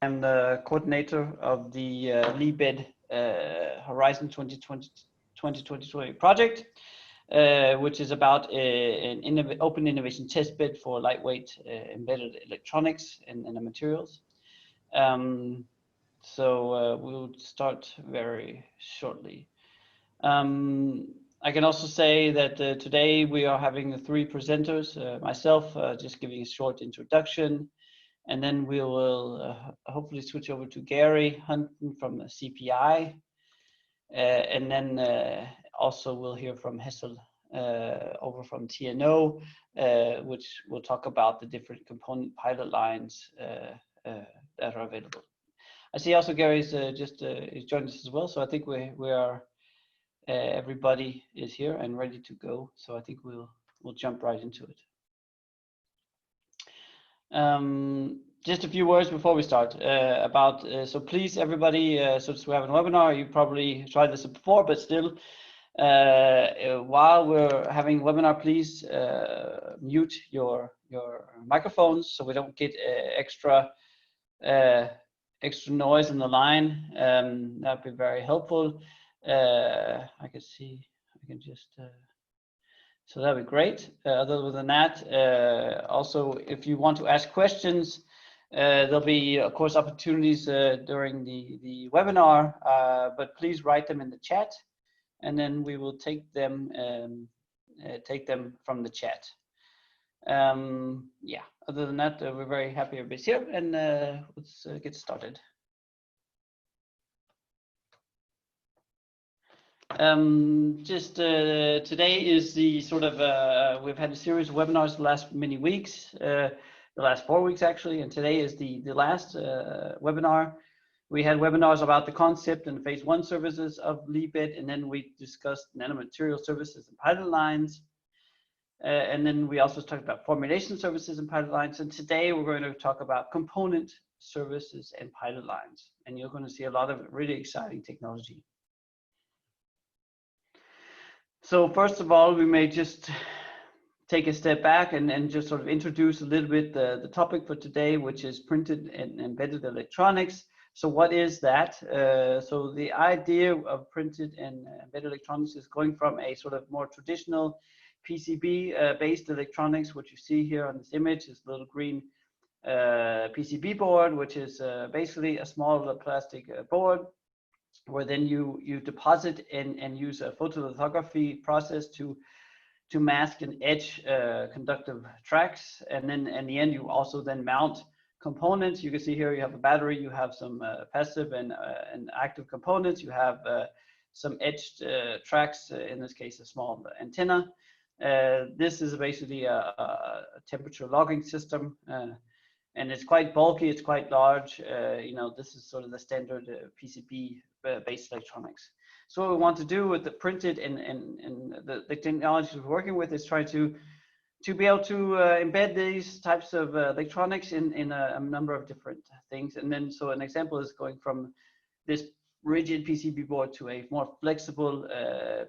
I'm the coordinator of the LeeBed Horizon 2020 project, which is about an open innovation testbed for lightweight embedded electronics and materials. So we'll start very shortly. I can also say that today we are having 3 presenters, myself just giving a short introduction, and then we will hopefully switch over to Gary Hunton from the CPI, and then also we'll hear from Hessel over from TNO, which will talk about the different component pilot lines that are available. I see also Gary's just joined us as well, so I think we are everybody is here and ready to go. So I think we'll jump right into it. Just a few words before we start about so please everybody, since we have a webinar, you probably tried this before, but still while we're having webinar, please mute your microphones so we don't get extra noise in the line. That'd be very helpful. I can see, I can just so that'd be great. Other than that, also if you want to ask questions, there'll be of course opportunities during the webinar, but please write them in the chat and then we will take them from the chat. Yeah, other than that, we're very happy everybody's here, and let's get started. Today is the sort of we've had a series of webinars the last many weeks, the last 4 weeks actually, and today is the last webinar. We had webinars about the concept and phase 1 services of LeeBed, and then we discussed nanomaterial services and pilot lines, and then we also talked about formulation services and pilot lines, and today we're going to talk about component services and pilot lines, and you're going to see a lot of really exciting technology. So first of all, we may just take a step back and just sort of introduce a little bit the topic for today, which is printed and embedded electronics. So what is that? So the idea of printed and embedded electronics is going from a sort of more traditional PCB based electronics. What you see here on this image is a little green PCB board, which is basically a small plastic board, where then you deposit and use a photolithography process to mask and etch conductive tracks, and then in the end you also then mount components. You can see here you have a battery, you have some passive and active components, you have some etched tracks, in this case a small antenna. This is basically a temperature logging system, and it's quite bulky, it's quite large. You know, this is sort of the standard PCB based electronics. So what we want to do with the printed and the technologies we're working with is try to be able to embed these types of electronics in a number of different things. And then so an example is going from this rigid PCB board to a more flexible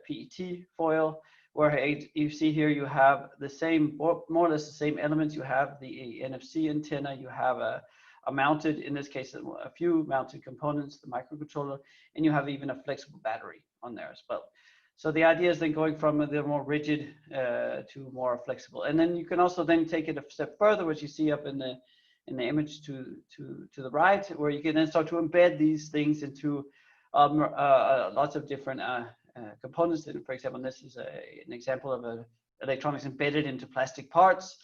PET foil, where you see here you have the same, more or less the same elements. You have the NFC antenna, you have a mounted, in this case, a few mounted components, the microcontroller, and you have even a flexible battery on there as well. So the idea is then going from the more rigid to more flexible. And then you can also then take it a step further, which you see up in the image to the right, where you can then start to embed these things into lots of different components. And for example, this is an example of electronics embedded into plastic parts.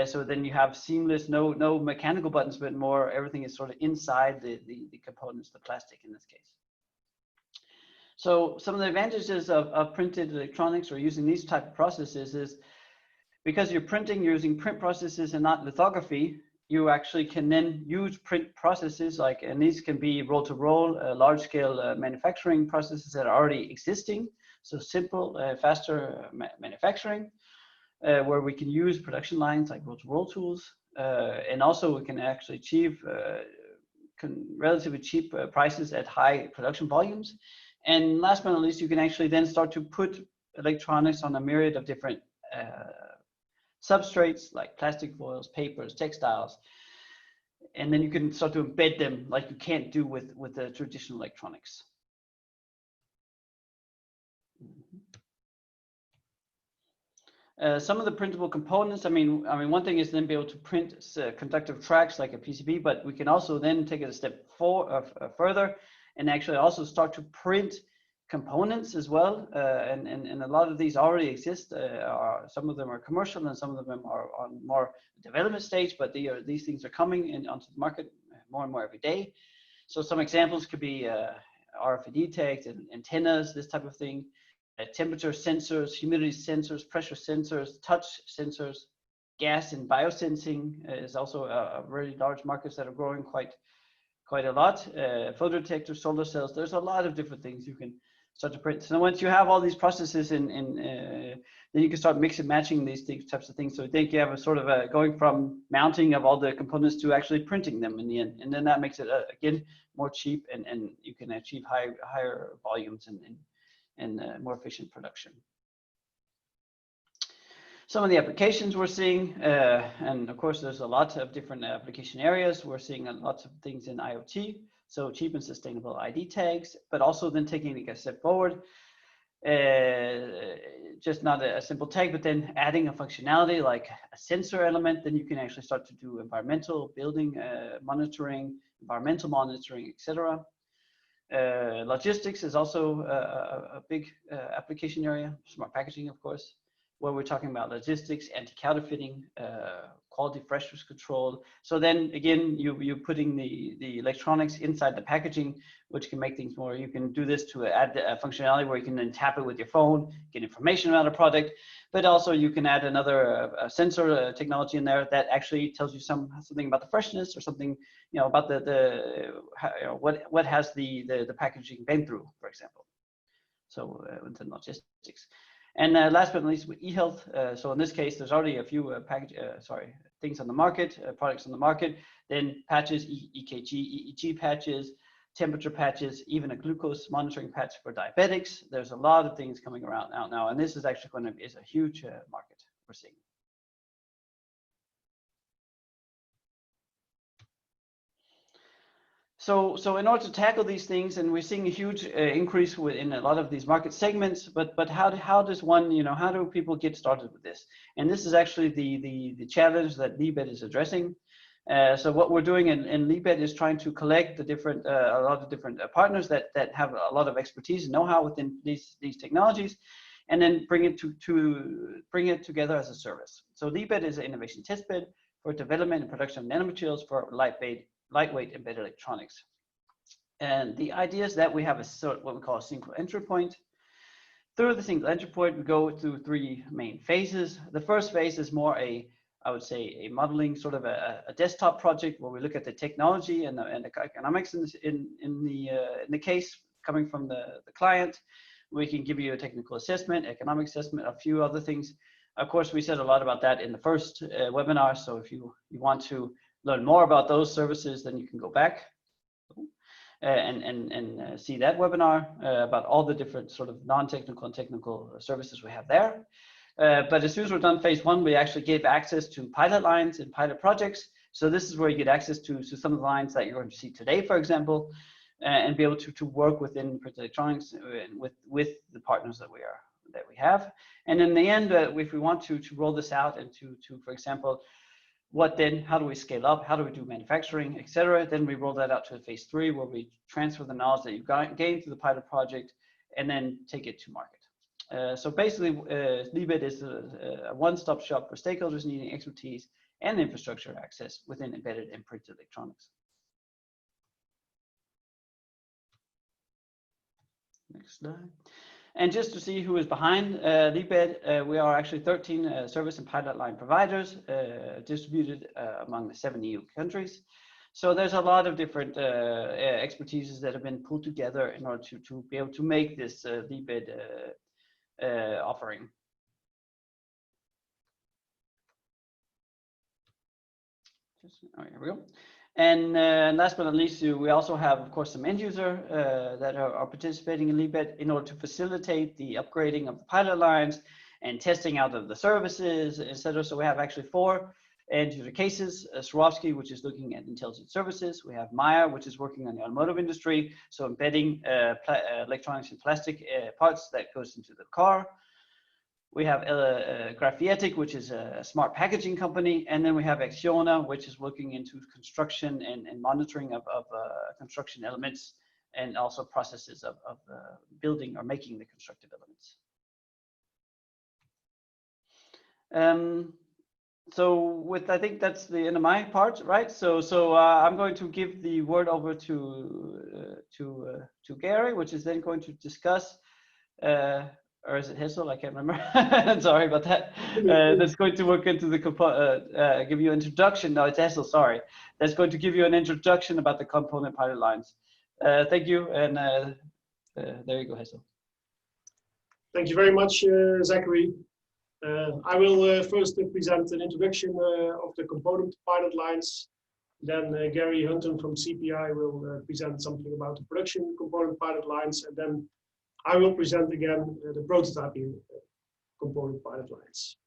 So then you have seamless, no mechanical buttons, but more everything is sort of inside the components, the plastic in this case. So some of the advantages of printed electronics or using these type of processes is because you're printing, you're using print processes and not lithography, you actually can then use print processes like, and these can be roll-to-roll, large-scale manufacturing processes that are already existing. So simple, faster manufacturing. Where we can use production lines like roll-to-roll tools, and also we can actually achieve relatively cheap prices at high production volumes. And last but not least, you can actually then start to put electronics on a myriad of different substrates like plastic foils, papers, textiles, and then you can start to embed them like you can't do with the traditional electronics. Some of the printable components, I mean, one thing is then be able to print conductive tracks like a PCB, but we can also then take it a step further and actually also start to print components as well. And a lot of these already exist. Some of them are commercial and some of them are on more development stage, but these things are coming onto the market more and more every day. So some examples could be RFID tags and antennas, this type of thing. Temperature sensors, humidity sensors, pressure sensors, touch sensors, gas and biosensing is also a very large markets that are growing quite a lot. Photodetectors, solar cells, there's a lot of different things you can start to print. So once you have all these processes then you can start mix and matching these types of things. So I think you have a sort of a going from mounting of all the components to actually printing them in the end. And then that makes it, again, more cheap and you can achieve higher volumes and more efficient production. Some of the applications we're seeing, and of course there's a lot of different application areas. We're seeing lots of things in IoT, so cheap and sustainable ID tags, but also then taking it a step forward, just not a simple tag, but then adding a functionality like a sensor element. Then you can actually start to do environmental building monitoring, environmental monitoring, etc. Logistics is also a big application area. Smart packaging, of course, where we're talking about logistics, anti-counterfeiting, quality freshness control. So then again, you're putting the electronics inside the packaging, which can make things more. You can do this to add a functionality where you can then tap it with your phone, get information about a product, but also you can add another sensor technology in there that actually tells you something about the freshness or something, about what has the packaging been through, for example. So within logistics. And last but not least, with e-health. So in this case, there's already a few things on the market, products on the market. Then patches, EKG, EEG patches, temperature patches, even a glucose monitoring patch for diabetics. There's a lot of things coming around out now, and this is actually going to be a huge market we're seeing. So in order to tackle these things, and we're seeing a huge increase in a lot of these market segments, but how does one, how do people get started with this? And this is actually the challenge that LeeBed is addressing. So what we're doing in LeeBed is trying to collect a lot of different partners that have a lot of expertise and know-how within these technologies, and then bring it together as a service. So LeeBed is an innovation testbed for development and production of nanomaterials for lightweight embedded electronics. And the idea is that we have what we call a single entry point. Through the single entry point, we go through 3 main phases. The first phase is more I would say a modeling, sort of a desktop project where we look at the technology and the economics in the case coming from the client. We can give you a technical assessment, economic assessment, a few other things. Of course, we said a lot about that in the first webinar. So if you want to learn more about those services, then you can go back and see that webinar about all the different sort of non-technical and technical services we have there. But as soon as we're done phase 1, we actually give access to pilot lines and pilot projects. So this is where you get access to some of the lines that you're going to see today, for example, and be able to work within Print Electronics with the partners that we have. And in the end, if we want to roll this out and to for example, how do we scale up? How do we do manufacturing, etc.? Then we roll that out to phase 3, where we transfer the knowledge that you've gained through the pilot project and then take it to market. So basically, LeeBed is a one-stop shop for stakeholders needing expertise and infrastructure access within embedded and printed electronics. Next slide. And just to see who is behind LeeBed, we are actually 13 service and pilot line providers distributed among the 7 EU countries. So there's a lot of different expertises that have been pulled together in order to be able to make this LeeBed offering. Here we go. And last but not least, we also have, of course, some end user that are participating in LeeBed in order to facilitate the upgrading of the pilot lines and testing out of the services, etc. So we have actually 4 end user cases, Swarovski, which is looking at intelligent services. We have Maya, which is working on the automotive industry, so embedding electronics and plastic parts that goes into the car. We have Graphiatic, which is a smart packaging company, and then we have Acciona, which is looking into construction and monitoring of construction elements, and also processes of building or making the constructive elements. So I think that's the end of my part, right? So I'm going to give the word over to Gary, which is then going to discuss, or is it Hessel? I can't remember. Sorry about that. That's going to work into the give you an introduction. No, it's Hessel. Sorry. That's going to give you an introduction about the component pilot lines. Thank you, and there you go, Hessel. Thank you very much, Zachary. I will first present an introduction of the component pilot lines. Then Gary Hunton from CPI will present something about the production component pilot lines, and then I will present again the prototyping component pilot lines.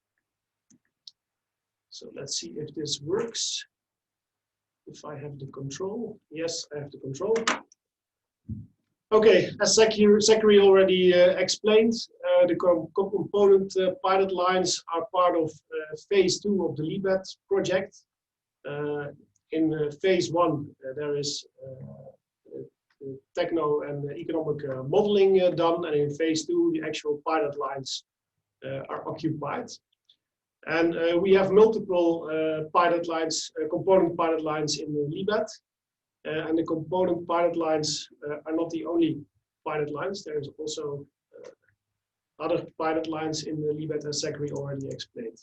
So let's see if this works. If I have the control. Yes, I have the control. Okay, as Zachary already explained, the component pilot lines are part of phase 2 of the LeeBed project. In phase 1, there is techno and economic modeling done, and in phase 2, the actual pilot lines are occupied. And we have multiple pilot lines, component pilot lines in the LeeBed. And the component pilot lines are not the only pilot lines. There is also other pilot lines in the LeeBed, as Zachary already explained.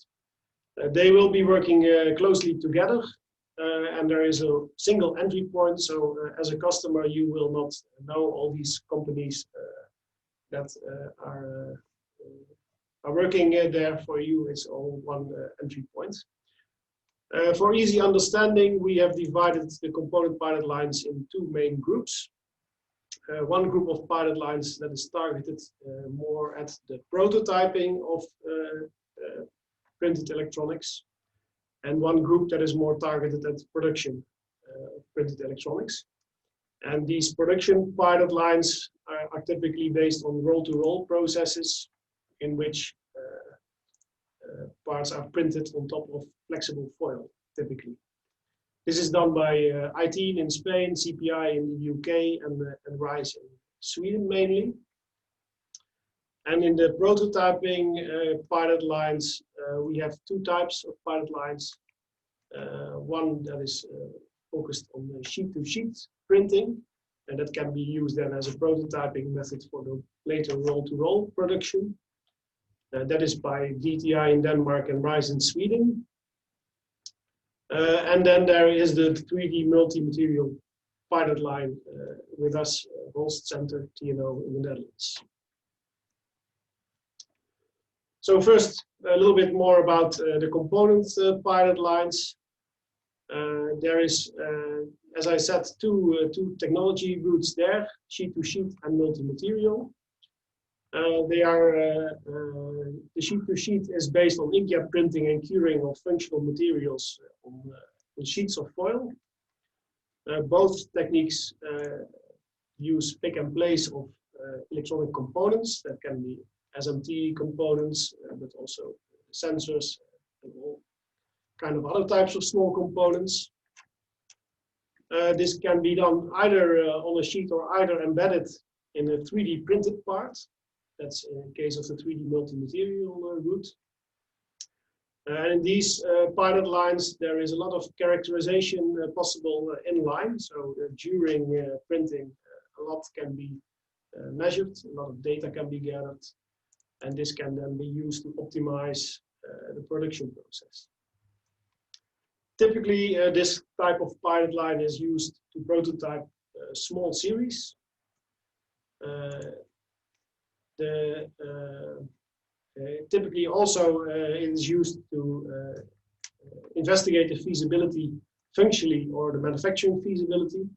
They will be working closely together, and there is a single entry point. So as a customer, you will not know all these companies that are working there for you. It's all one entry point. For easy understanding, we have divided the component pilot lines in 2 main groups. One group of pilot lines that is targeted more at the prototyping of printed electronics, and one group that is more targeted at production of printed electronics. And these production pilot lines are typically based on roll-to-roll processes in which parts are printed on top of flexible foil, typically. This is done by IT in Spain, CPI in the UK, and RISE in Sweden mainly. And in the prototyping pilot lines, we have 2 types of pilot lines. One that is focused on the sheet-to-sheet printing, and that can be used then as a prototyping method for the later roll-to-roll production. That is by DTI in Denmark and RISE in Sweden. And then there is the 3D multi-material pilot line with us, Holst Centre, TNO in the Netherlands. So first, a little bit more about the component pilot lines. There is, as I said, two technology routes there, sheet-to-sheet and multi-material. The sheet-to-sheet is based on inkjet printing and curing of functional materials on sheets of foil. Both techniques use pick and place of electronic components that can be SMT components, but also sensors and all kind of other types of small components. This can be done either on a sheet or either embedded in a 3D printed part. That's in case of the 3D multi-material route. And in these pilot lines, there is a lot of characterization possible in line. So during printing, a lot can be measured, a lot of data can be gathered, and this can then be used to optimize the production process. Typically, this type of pilot line is used to prototype small series. Typically also it is used to investigate the feasibility functionally or the manufacturing feasibility.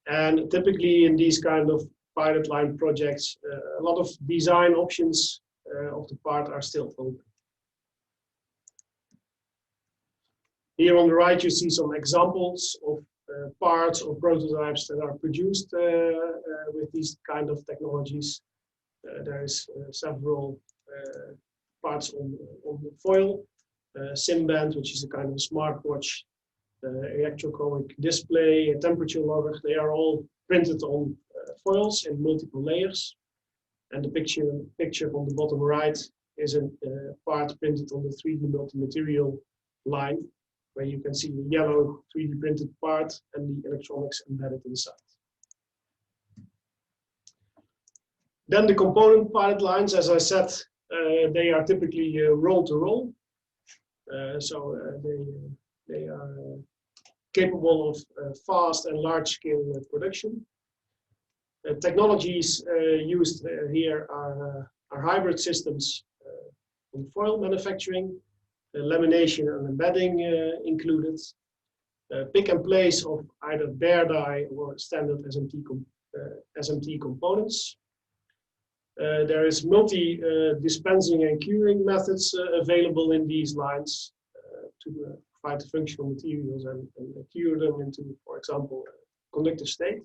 And typically in these kind of pilot line projects, a lot of design options of the part are still open. Here on the right, you see some examples of parts or prototypes that are produced with these kind of technologies. There is several parts on the foil, SIM-band, which is a kind of smartwatch, electrochromic display, a temperature logger. They are all printed on foils in multiple layers. And the picture on the bottom right is a part printed on the 3D multi-material line, where you can see the yellow 3D printed part and the electronics embedded inside. Then the component pilot lines, as I said, they are typically roll-to-roll. They are capable of fast and large-scale production. Technologies used here are hybrid systems in foil manufacturing, lamination and embedding included, pick and place of either bare die or standard SMT components. There is multi-dispensing and curing methods available in these lines to provide the functional materials and cure them into, for example, conductive state.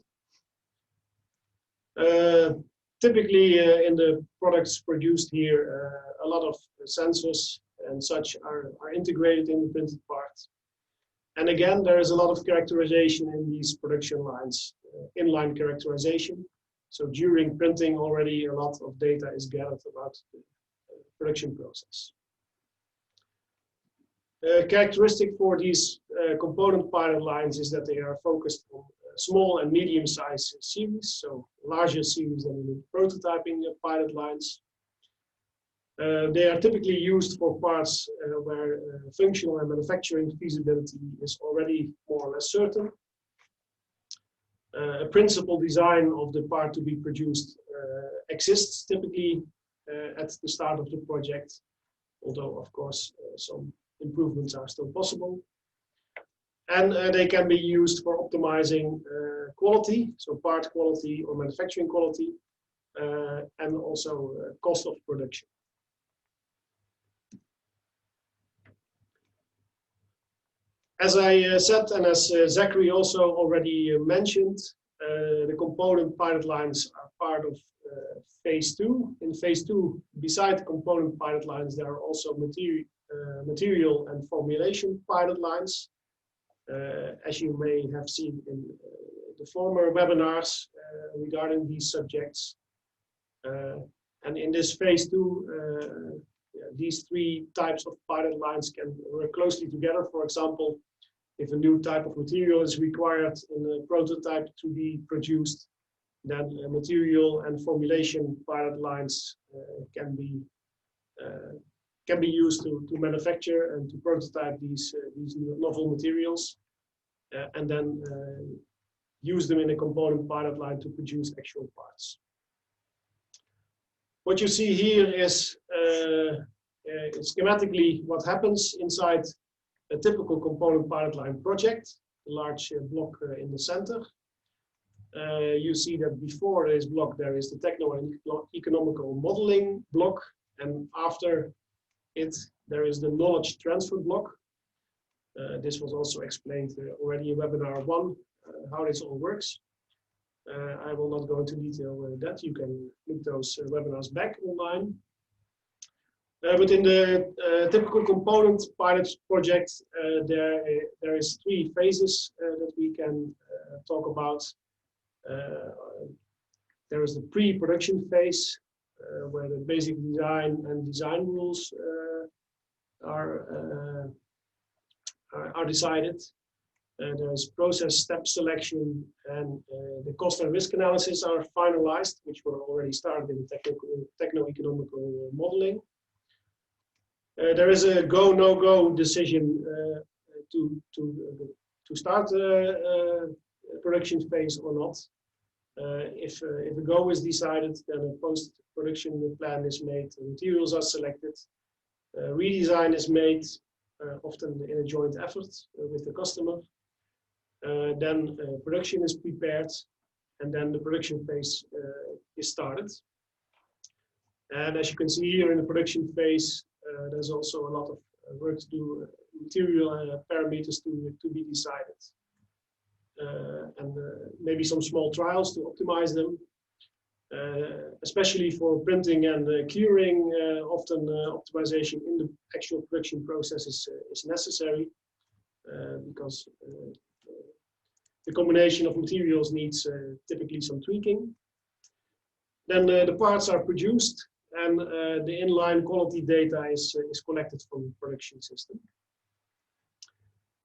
Typically in the products produced here, a lot of sensors and such are integrated in the printed part. And again, there is a lot of characterization in these production lines, inline characterization. So during printing already a lot of data is gathered about the production process. Characteristic for these component pilot lines is that they are focused on small and medium-sized series, so larger series than in the prototyping pilot lines. They are typically used for parts where functional and manufacturing feasibility is already more or less certain. A principal design of the part to be produced exists typically at the start of the project, although of course some improvements are still possible. And they can be used for optimizing quality, so part quality or manufacturing quality, and also cost of production. As I said, and as Zachary also already mentioned, the component pilot lines are part of phase 2. In phase 2, beside the component pilot lines, there are also material and formulation pilot lines. As you may have seen in the former webinars regarding these subjects. And in this phase 2, these three types of pilot lines can work closely together. For example, if a new type of material is required in a prototype to be produced, then material and formulation pilot lines can be used to manufacture and to prototype these novel materials, and then use them in a component pilot line to produce actual parts. What you see here is schematically what happens inside a typical component pilot line project, a large block in the center. You see that before this block there is the techno and economical modeling block, and after it there is the knowledge transfer block. This was also explained already in webinar 1, how this all works. I will not go into detail with that. You can look those webinars back online. But in the typical component pilot project, there is 3 phases that we can talk about. There is the pre-production phase, where the basic design and design rules are decided. There's process step selection, and the cost and risk analysis are finalized, which were already started in the techno-economical modeling. There is a go, no-go decision to start the production phase or not. If a go is decided, then a post-production plan is made, materials are selected, redesign is made, often in a joint effort with the customer. Then production is prepared, and then the production phase is started. And as you can see here in the production phase, there's also a lot of work to do material parameters to be decided. And maybe some small trials to optimize them. Especially for printing and curing, often optimization in the actual production process is necessary because the combination of materials needs typically some tweaking. Then the parts are produced and the inline quality data is collected from the production system.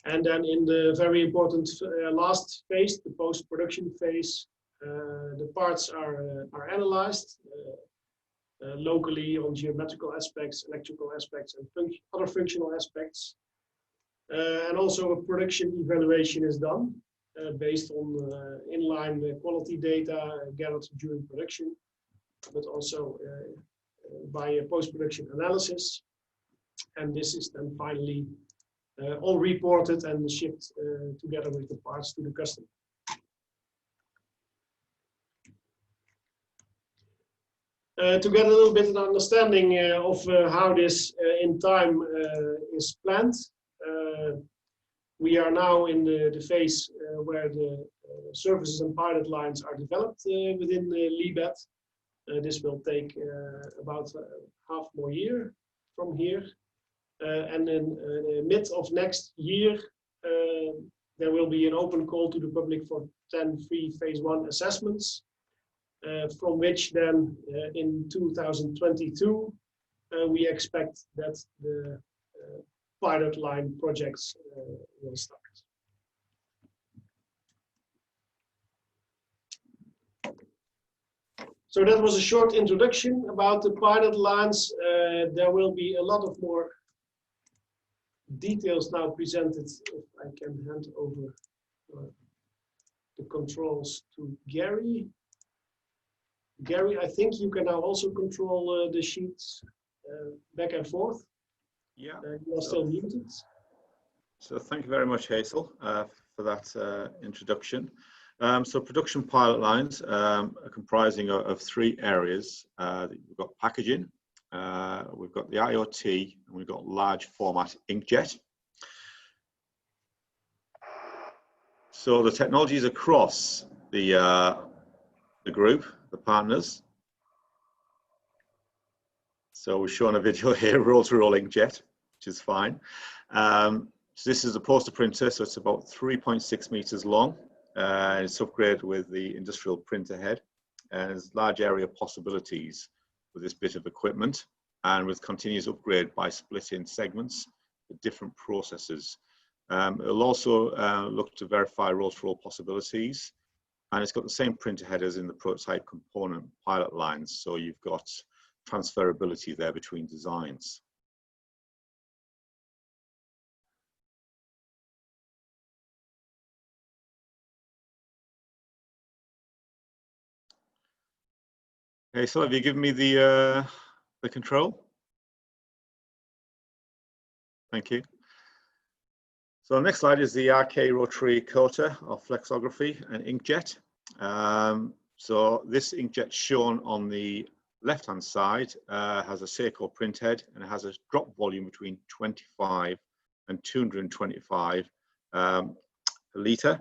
And then in the very important last phase, the post-production phase, the parts are analyzed locally on geometrical aspects, electrical aspects, and other functional aspects. And also a production evaluation is done based on inline quality data gathered during production, but also by a post-production analysis. And this is then finally all reported and shipped together with the parts to the customer. To get a little bit of understanding of how this in time is planned, we are now in the phase where the services and pilot lines are developed within LeeBed. This will take about half more year from here. And in the mid of next year, there will be an open call to the public for 10 free phase 1 assessments, from which then in 2022, we expect that the pilot line projects will start. So that was a short introduction about the pilot lines. There will be a lot of more details now presented. If I can hand over the controls to Gary. Gary, I think you can now also control the sheets back and forth. Yeah. You are still muted. So thank you very much, Hazel, for that introduction. So production pilot lines are comprising of 3 areas. We've got packaging, we've got the IoT, and we've got large format inkjet. So the technologies across the group, the partners. So we're showing a video here, roll-to-roll inkjet, which is fine. So this is a poster printer, so it's about 3.6 meters long. It's upgraded with the industrial printer head, and there's large area possibilities with this bit of equipment, and with continuous upgrade by splitting segments with different processes. It'll also look to verify roll-to-roll possibilities, and it's got the same printer head as in the prototype component pilot lines, so you've got transferability there between designs. Okay, so have you given me the control? Thank you. So the next slide is the RK rotary coater or flexography and inkjet. So this inkjet shown on the left-hand side has a Seiko print head, and it has a drop volume between 25 and 225 per litre.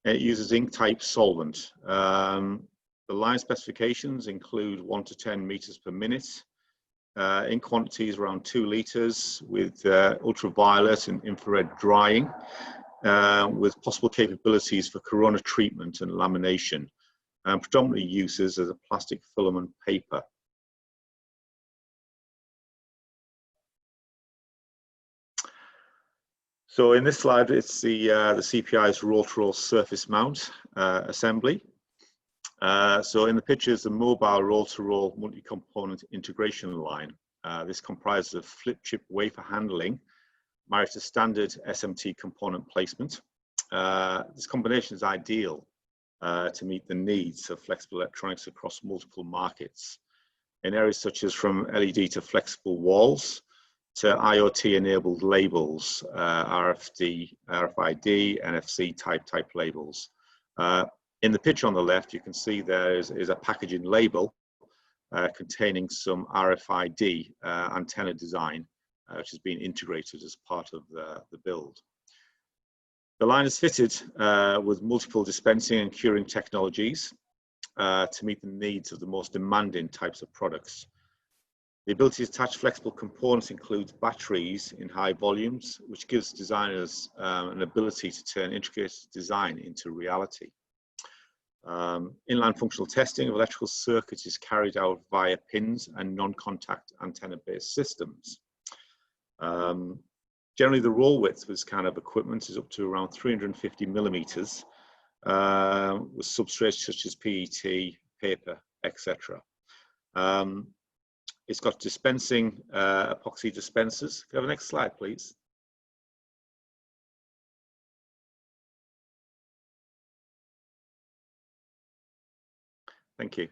And it uses ink type solvent. The line specifications include 1 to 10 meters per minute. Ink quantities around 2 liters with ultraviolet and infrared drying, with possible capabilities for corona treatment and lamination, and predominantly uses as a plastic filament paper. So in this slide, it's the CPI's roll-to-roll surface mount assembly. So in the picture is the mobile roll-to-roll multi-component integration line. This comprises of flip chip wafer handling married to standard SMT component placement. This combination is ideal to meet the needs of flexible electronics across multiple markets in areas such as from LED to flexible walls to IoT-enabled labels, RFID, NFC type labels. In the picture on the left, you can see there is a packaging label containing some RFID antenna design which has been integrated as part of the build. The line is fitted with multiple dispensing and curing technologies to meet the needs of the most demanding types of products. The ability to attach flexible components includes batteries in high volumes, which gives designers an ability to turn intricate design into reality. Inline functional testing of electrical circuits is carried out via pins and non-contact antenna-based systems. Generally, the roll width for this kind of equipment is up to around 350 millimeters, with substrates such as PET, paper, etc. It's got dispensing epoxy dispensers. Can I have the next slide, please? Thank you.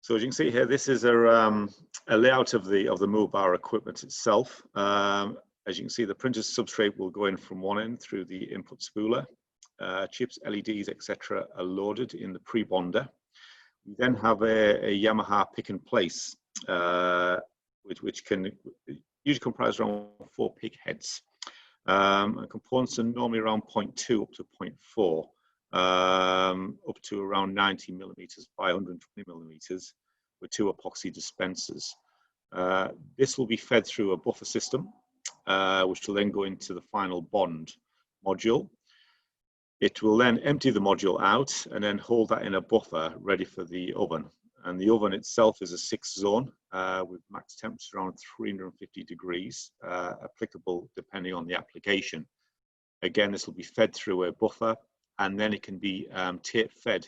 So as you can see here, this is a layout of the mobile equipment itself. As you can see, the printer's substrate will go in from one end through the input spooler. Chips, LEDs, etc. are loaded in the pre-bonder. We then have a Yamaha pick and place, which can usually comprise around 4 pick heads. And components are normally around 0.2 up to 0.4, up to around 90 millimeters by 120 millimeters, with 2 epoxy dispensers. This will be fed through a buffer system, which will then go into the final bond module. It will then empty the module out and then hold that in a buffer ready for the oven. And the oven itself is a 6-zone with max temperature around 350 degrees, applicable depending on the application. Again, this will be fed through a buffer, and then it can be tape fed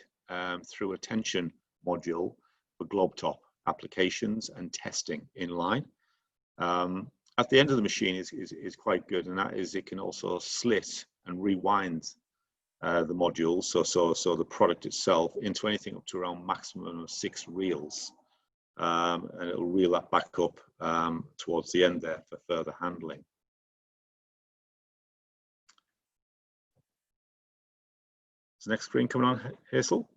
through a tension module for globe top applications and testing in line. At the end of the machine is quite good, and that is it can also slit and rewind the module, so the product itself into anything up to around maximum of 6 reels, and it'll reel that back up towards the end there for further handling. Is the next screen coming on, Hazel?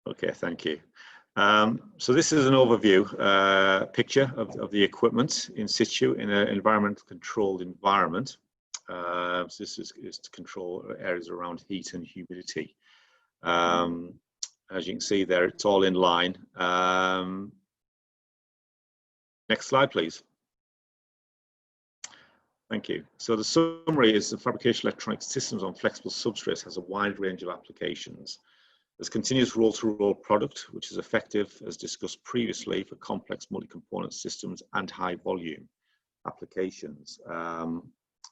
Okay, thank you. So this is an overview picture of the equipment in situ in an environmental controlled environment. So this is to control areas around heat and humidity. As you can see there, it's all in line. Next slide, please. Thank you. So the summary is the fabrication of electronic systems on flexible substrates has a wide range of applications. There's continuous roll-to-roll product, which is effective, as discussed previously, for complex multi-component systems and high volume applications.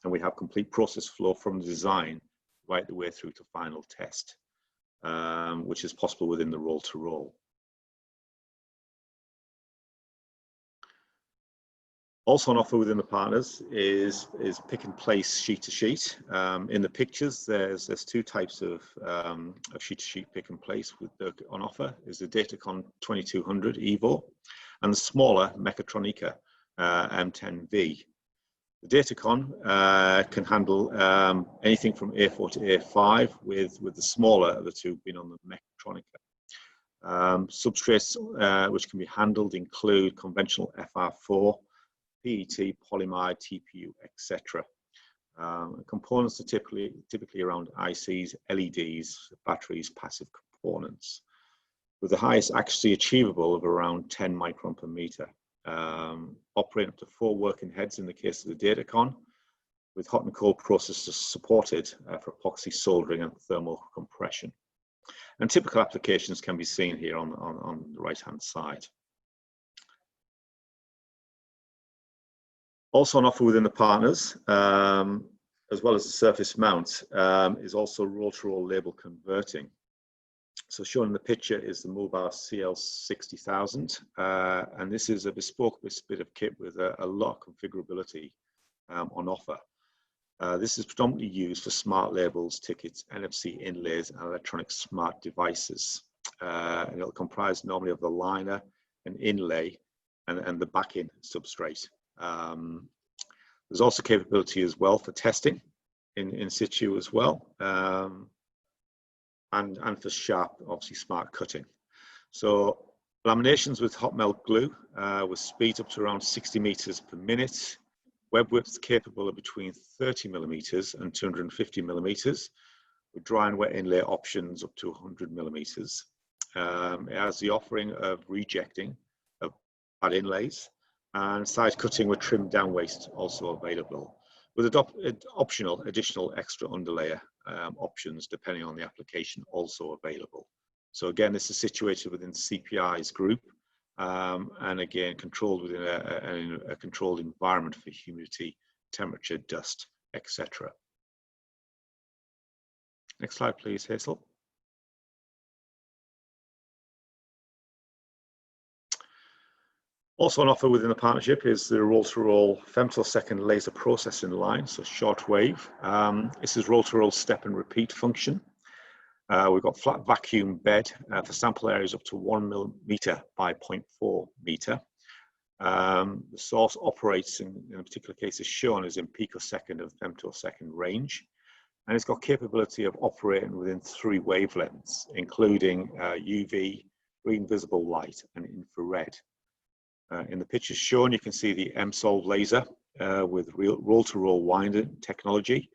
And we have complete process flow from design right the way through to final test, which is possible within the roll-to-roll. Also on offer within the partners is pick and place sheet to sheet. In the pictures, there's 2 types of sheet to sheet pick and place on offer. Is the Datacon 2200 Evo and the smaller Mechatronica M10V. The Datacon can handle anything from A4 to A5, with the smaller of the 2 being on the Mechatronica. Substrates which can be handled include conventional FR4, PET, polymer, TPU, etc. Components are typically around ICs, LEDs, batteries, passive components, with the highest accuracy achievable of around 10 micron per meter. Operating up to 4 working heads in the case of the Datacon, with hot and cold processes supported for epoxy soldering and thermal compression. And typical applications can be seen here on the right-hand side. Also on offer within the partners, as well as the surface mount, is also roll-to-roll label converting. So shown in the picture is the Mobile CL60000, and this is a bespoke bit of kit with a lot of configurability on offer. This is predominantly used for smart labels, tickets, NFC inlays, and electronic smart devices. And it'll comprise normally of the liner, an inlay, and the backing substrate. There's also capability as well for testing in situ as well, and for sharp, obviously smart cutting. So Laminations with hot melt glue with speeds up to around 60 meters per minute. Web widths capable of between 30 millimeters and 250 millimeters, with dry and wet inlay options up to 100 millimeters. It has the offering of rejecting of pad inlays, and side cutting with trimmed down waist also available, with optional additional extra underlayer options depending on the application also available. So again, this is situated within CPI's group, and again controlled within a controlled environment for humidity, temperature, dust, etc. Next slide, please, Hazel. Also on offer within the partnership is the roll-to-roll femtosecond laser processing line, so shortwave. This is roll-to-roll step and repeat function. We've got flat vacuum bed for sample areas up to 1 millimeter by 0.4 meter. The source operates in a particular case is shown as in picosecond of femtosecond range, and it's got capability of operating within 3 wavelengths, including UV, green visible light, and infrared. In the pictures shown, you can see the MSolve laser with roll-to-roll winding technology,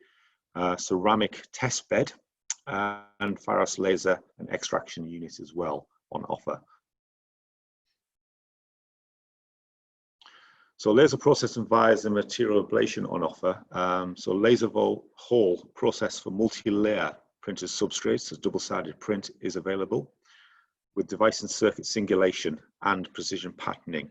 ceramic test bed, and Pharos laser and extraction unit as well on offer. So laser processing via the material ablation on offer. So laser hole process for multi-layer printed substrates, so double-sided print is available, with device and circuit singulation and precision patterning,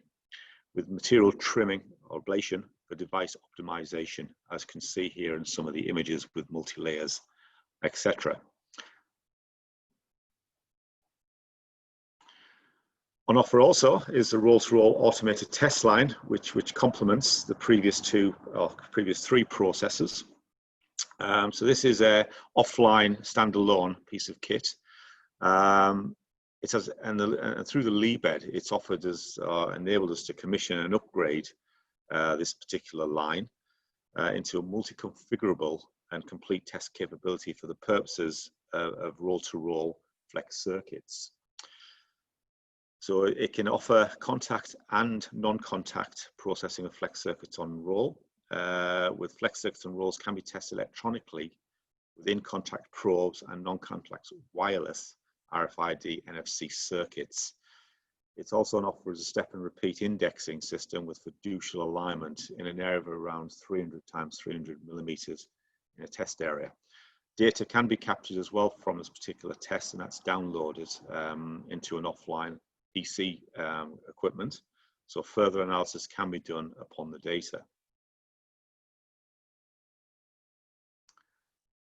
with material trimming or ablation for device optimization, as you can see here in some of the images with multi-layers, etc. On offer also is the roll-to-roll automated test line, which complements the previous 3 processes. So this is a offline standalone piece of kit. It has, and through the LeeBed, it's offered us, enabled us to commission and upgrade this particular line into a multi-configurable and complete test capability for the purposes of roll-to-roll flex circuits. So it can offer contact and non-contact processing of flex circuits on roll. With flex circuits and rolls can be tested electronically within contact probes and non-contact wireless RFID NFC circuits. It's also on offer as a step and repeat indexing system with fiducial alignment in an area of around 300 times 300 millimeters in a test area. Data can be captured as well from this particular test, and that's downloaded into an offline PC equipment. So further analysis can be done upon the data.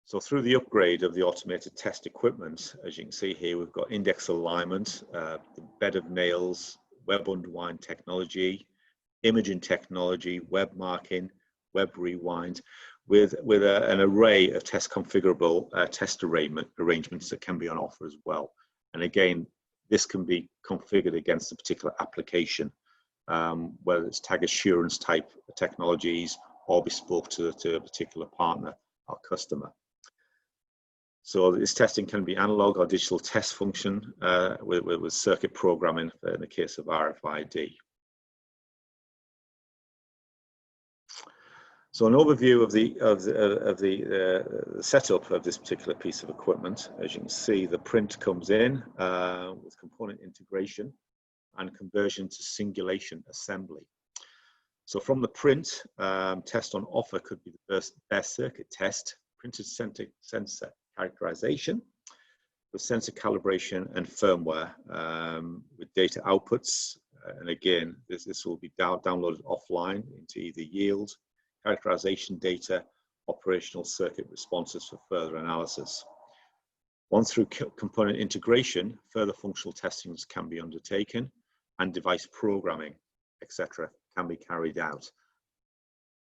So through the upgrade of the automated test equipment, as you can see here, we've got index alignment, the bed of nails, web unwind technology, imaging technology, web marking, web rewind, with an array of test configurable test arrangements that can be on offer as well. And again, this can be configured against a particular application, whether it's tag assurance type technologies or bespoke to a particular partner or customer. So this testing can be analog or digital test function with circuit programming in the case of RFID. So an overview of the setup of this particular piece of equipment. As you can see, the print comes in with component integration and conversion to singulation assembly. So from the print, test on offer could be the bare circuit test, printed sensor characterization, with sensor calibration and firmware with data outputs. And again, this will be downloaded offline into either yield, characterization data, operational circuit responses for further analysis. Once through component integration, further functional testings can be undertaken and device programming, etc., can be carried out.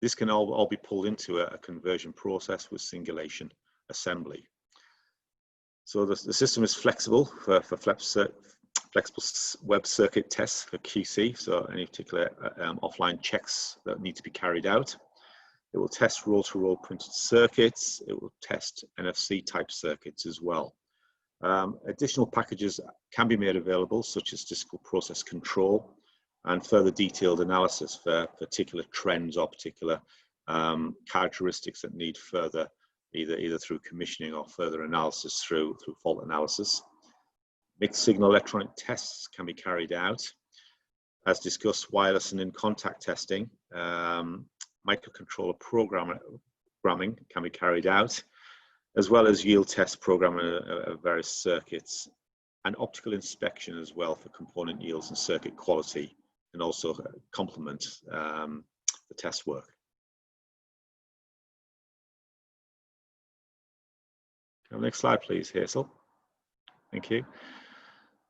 This can all be pulled into a conversion process with singulation assembly. So the system is flexible for flexible web circuit tests for QC, so any particular offline checks that need to be carried out. It will test roll-to-roll printed circuits. It will test NFC type circuits as well. Additional packages can be made available, such as statistical process control and further detailed analysis for particular trends or particular characteristics that need further, either through commissioning or further analysis through fault analysis. Mixed signal electronic tests can be carried out. As discussed, wireless and in-contact testing, microcontroller programming can be carried out, as well as yield test programming of various circuits, and optical inspection as well for component yields and circuit quality, and also complement the test work. Next slide, please, Hazel. Thank you.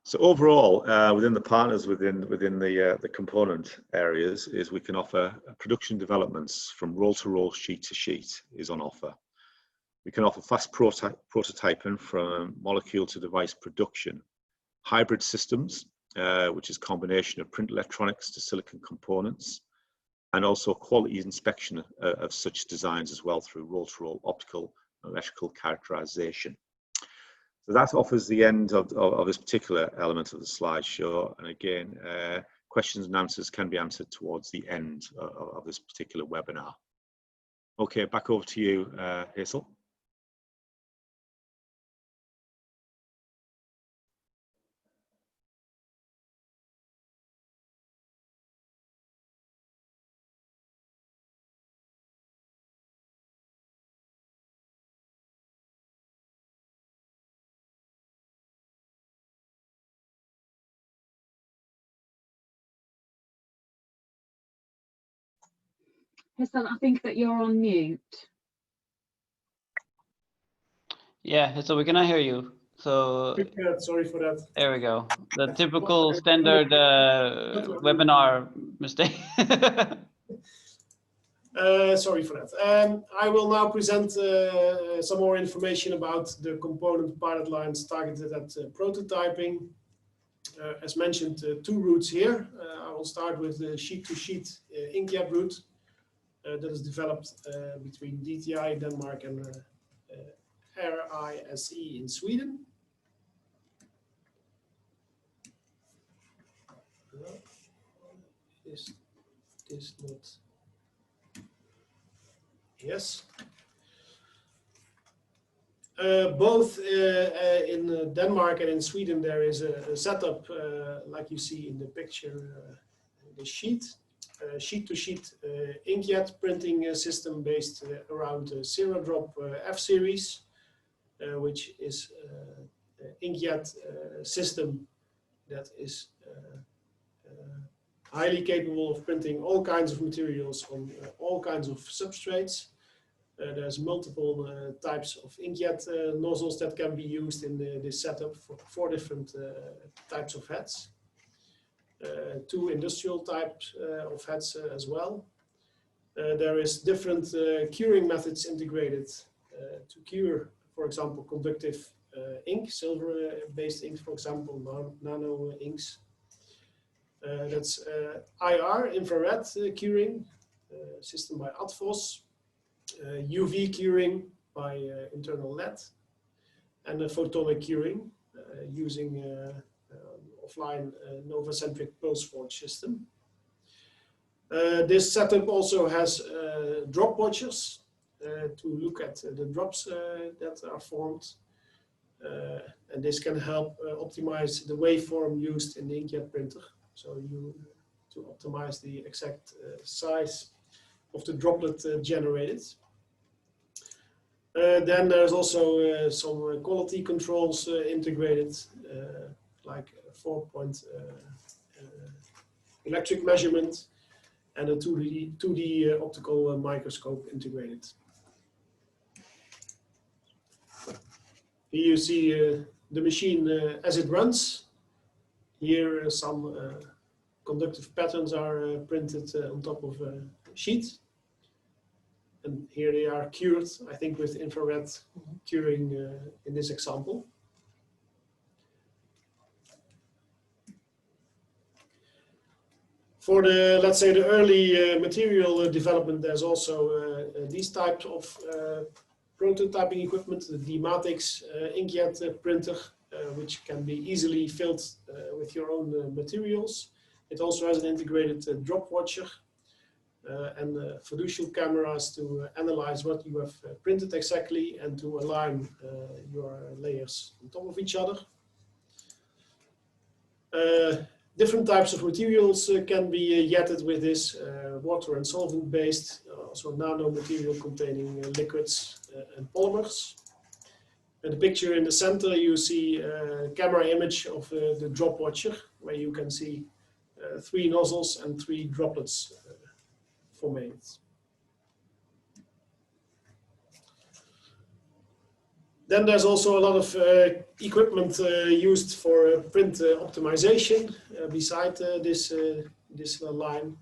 So overall, within the partners within the component areas, is we can offer production developments from roll to roll, sheet to sheet is on offer. We can offer fast prototyping from molecule to device production, hybrid systems, which is a combination of print electronics to silicon components, and also quality inspection of such designs as well through roll to roll optical and electrical characterization. So that offers the end of this particular element of the slideshow. And again, questions and answers can be answered towards the end of this particular webinar. Okay, back over to you, Hazel. Hazel, I think that you're on mute. Yeah, so we cannot hear you. So Sorry for that. there we go. The typical standard webinar mistake. Sorry for that. I will now present some more information about the component pilot lines targeted at prototyping. As mentioned, two routes here. I will start with the sheet-to-sheet inkjet route that is developed between DTI in Denmark and RISE in Sweden. Is this not? Yes. Both in Denmark and in Sweden, there is a setup like you see in the picture, the sheet-to-sheet inkjet printing system based around zero drop F-series, which is inkjet system that is highly capable of printing all kinds of materials on all kinds of substrates. There's multiple types of inkjet nozzles that can be used in this setup for 4 different types of heads. 2 industrial types of heads as well. There is different curing methods integrated to cure, for example, conductive ink, silver-based ink, for example, nano inks. That's IR, infrared curing, system by Advos, UV curing by internal LED, and photonic curing using offline novacentric pulse forge system. This setup also has drop watchers to look at the drops that are formed. And this can help optimize the waveform used in the inkjet printer. So to optimize the exact size of the droplet generated. Then there's also some quality controls integrated, like 4-point electric measurement and a 2D optical microscope integrated. Here you see the machine as it runs. Here some conductive patterns are printed on top of a sheet. And here they are cured, I think, with infrared curing in this example. For the, let's say, the early material development, there's also these types of prototyping equipment, the D-Matix inkjet printer, which can be easily filled with your own materials. It also has an integrated drop watcher and fiducial cameras to analyze what you have printed exactly and to align your layers on top of each other. Different types of materials can be jetted with this, water and solvent based, also nano material containing liquids and polymers. In the picture in the center you see a camera image of the drop watcher, where you can see 3 nozzles and 3 droplets formed. Then there's also a lot of equipment used for print optimization beside this line.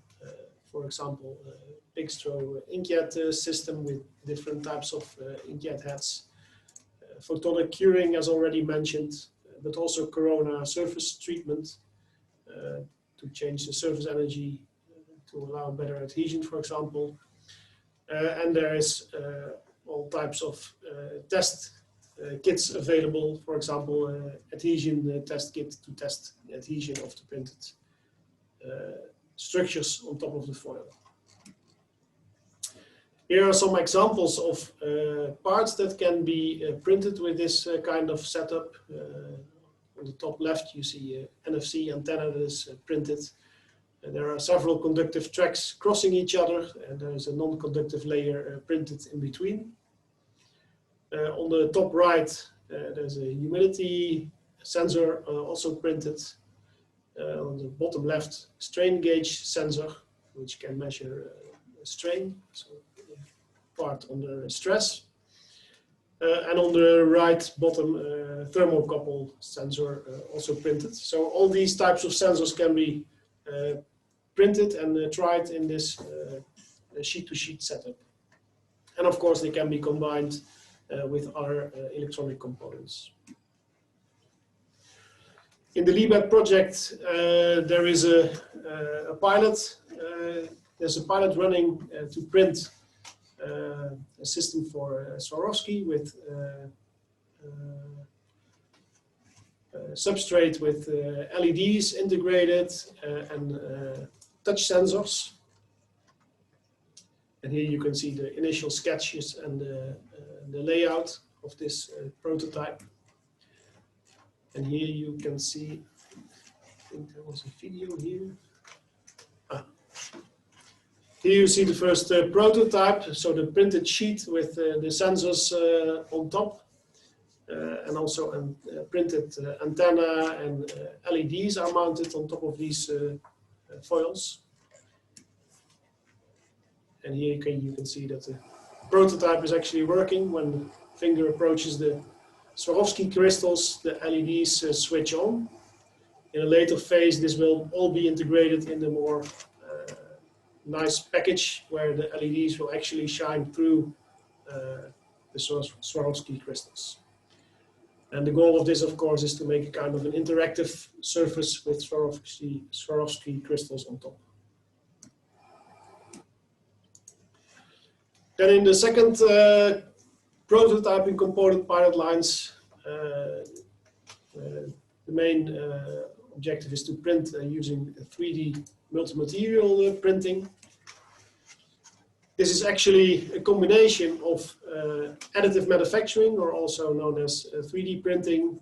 For example, Pixtro inkjet system with different types of inkjet heads. Photonic curing, as already mentioned, but also Corona surface treatment to change the surface energy to allow better adhesion, for example. And there is all types of test kits available, for example, adhesion test kit to test the adhesion of the printed structures on top of the foil. Here are some examples of parts that can be printed with this kind of setup. On the top left you see an NFC antenna that is printed. There are several conductive tracks crossing each other, and there is a non-conductive layer printed in between. On the top right, there's a humidity sensor also printed. On the bottom left, strain gauge sensor, which can measure strain, so part under stress. And on the right bottom, thermocouple sensor also printed. So all these types of sensors can be printed and tried in this sheet-to-sheet setup. And of course, they can be combined with other electronic components. In the LeeBed project, there is a pilot. There's a pilot running to print a system for Swarovski with substrate with LEDs integrated and touch sensors. And here you can see the initial sketches and the layout of this prototype. And here you can see, I think there was a video here. Here you see the first prototype, so the printed sheet with the sensors on top, and also a printed antenna and LEDs are mounted on top of these foils. And here you can see that the prototype is actually working. When the finger approaches the Swarovski crystals, the LEDs switch on. In a later phase, this will all be integrated in the more nice package where the LEDs will actually shine through the Swarovski crystals. And the goal of this, of course, is to make a kind of an interactive surface with Swarovski crystals on top. Then in the second prototyping component pilot lines, the main objective is to print using 3D multi-material printing. This is actually a combination of additive manufacturing, or also known as 3D printing,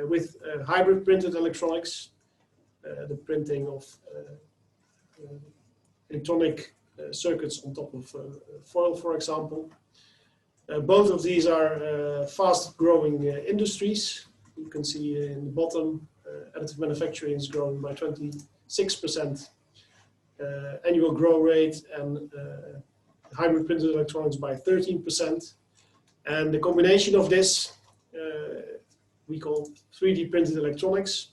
with hybrid printed electronics, the printing of electronic circuits on top of foil, for example. Both of these are fast-growing industries. You can see in the bottom, additive manufacturing is growing by 26% annual growth rate, and hybrid printed electronics by 13%. And the combination of this, we call 3D printed electronics,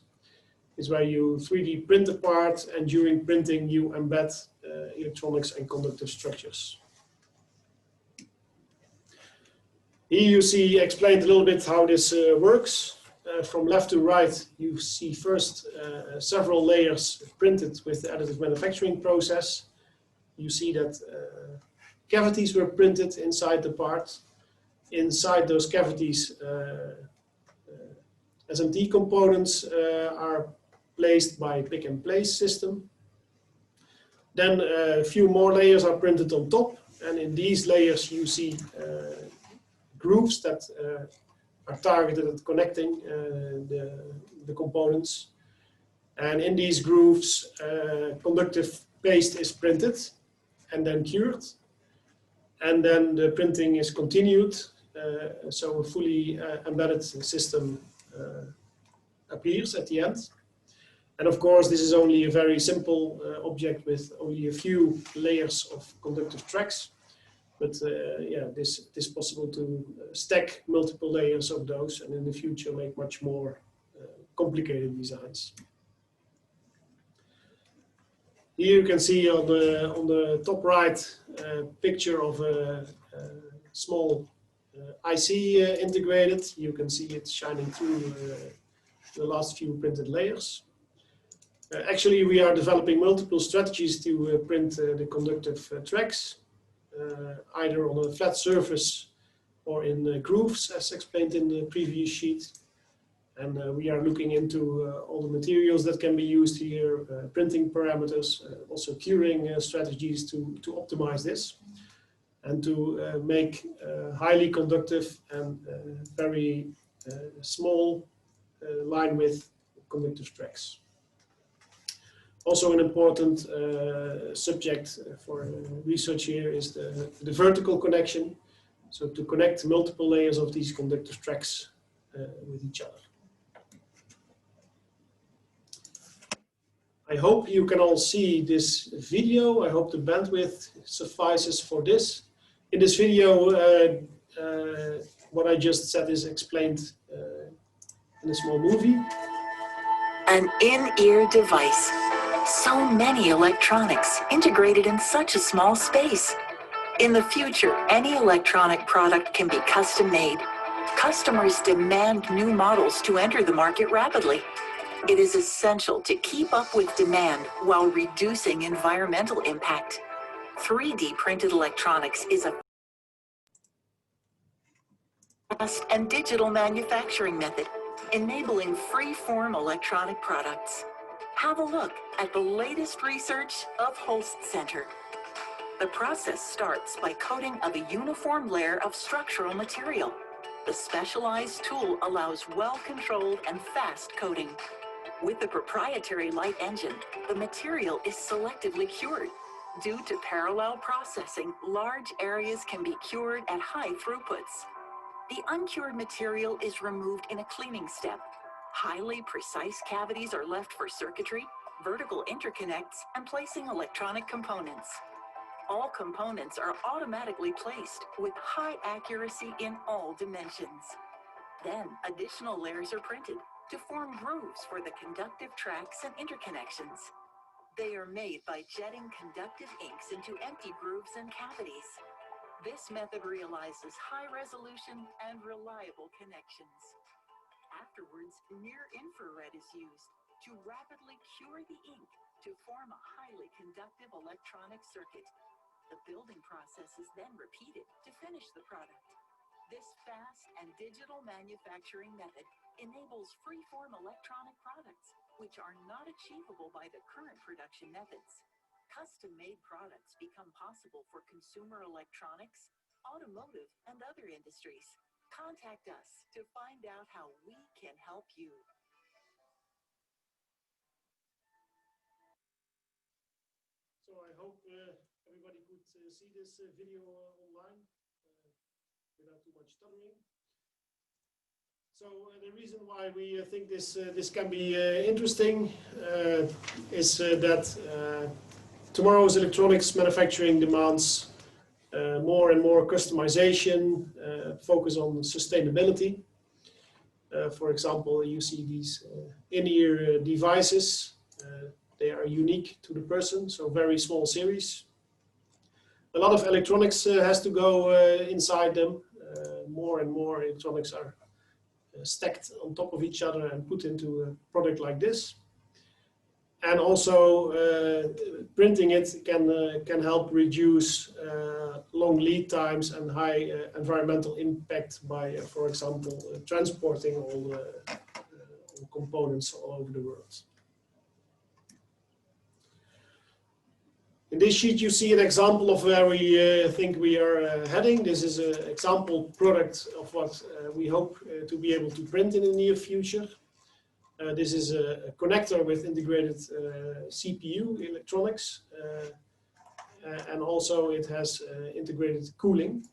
is where you 3D print a part, and during printing you embed electronics and conductive structures. Here you see explained a little bit how this works. From left to right, you see first several layers printed with the additive manufacturing process. You see that cavities were printed inside the part. Inside those cavities, SMT components are placed by pick and place system. Then a few more layers are printed on top, and in these layers you see grooves that are targeted at connecting the components. And in these grooves, conductive paste is printed and then cured. And then the printing is continued, so a fully embedded system appears at the end. And of course, this is only a very simple object with only a few layers of conductive tracks. But yeah, this is possible to stack multiple layers of those and in the future make much more complicated designs. Here you can see on the top right picture of a small IC integrated. You can see it shining through the last few printed layers. Actually, we are developing multiple strategies to print the conductive tracks, either on a flat surface or in grooves, as explained in the previous sheet. And we are looking into all the materials that can be used here, printing parameters, also curing strategies to optimize this and to make highly conductive and very small line width conductive tracks. Also an important subject for research here is the vertical connection. So to connect multiple layers of these conductive tracks with each other. I hope you can all see this video. I hope the bandwidth suffices for this. In this video, what I just said is explained in a small movie. An in-ear device. So many electronics integrated in such a small space. In the future, any electronic product can be custom made. Customers demand new models to enter the market rapidly. It is essential to keep up with demand while reducing environmental impact. 3D printed electronics is a fast and digital manufacturing method, enabling free-form electronic products. Have a look at the latest research of Holst Centre. The process starts by coating of a uniform layer of structural material. The specialized tool allows well-controlled and fast coating. With the proprietary light engine, the material is selectively cured. Due to parallel processing, large areas can be cured at high throughputs. The uncured material is removed in a cleaning step. Highly precise cavities are left for circuitry, vertical interconnects, and placing electronic components. All components are automatically placed with high accuracy in all dimensions. Then additional layers are printed to form grooves for the conductive tracks and interconnections. They are made by jetting conductive inks into empty grooves and cavities. This method realizes high resolution and reliable connections. Afterwards, near-infrared is used to rapidly cure the ink to form a highly conductive electronic circuit. The building process is then repeated to finish the product. This fast and digital manufacturing method enables free-form electronic products, which are not achievable by the current production methods. Custom-made products become possible for consumer electronics, automotive, and other industries. Contact us to find out how we can help you. So I hope everybody could see this video online without too much stuttering. So the reason why we think this can be interesting is that tomorrow's electronics manufacturing demands more and more customization, focus on sustainability. For example, you see these in-ear devices. They are unique to the person, so very small series. A lot of electronics has to go inside them. More and more electronics are stacked on top of each other and put into a product like this. And also printing it can help reduce long lead times and high environmental impact by, for example, transporting all components all over the world. In this sheet, you see an example of where we think we are heading. This is an example product of what we hope to be able to print in the near future. This is a connector with integrated CPU electronics, and also it has integrated cooling.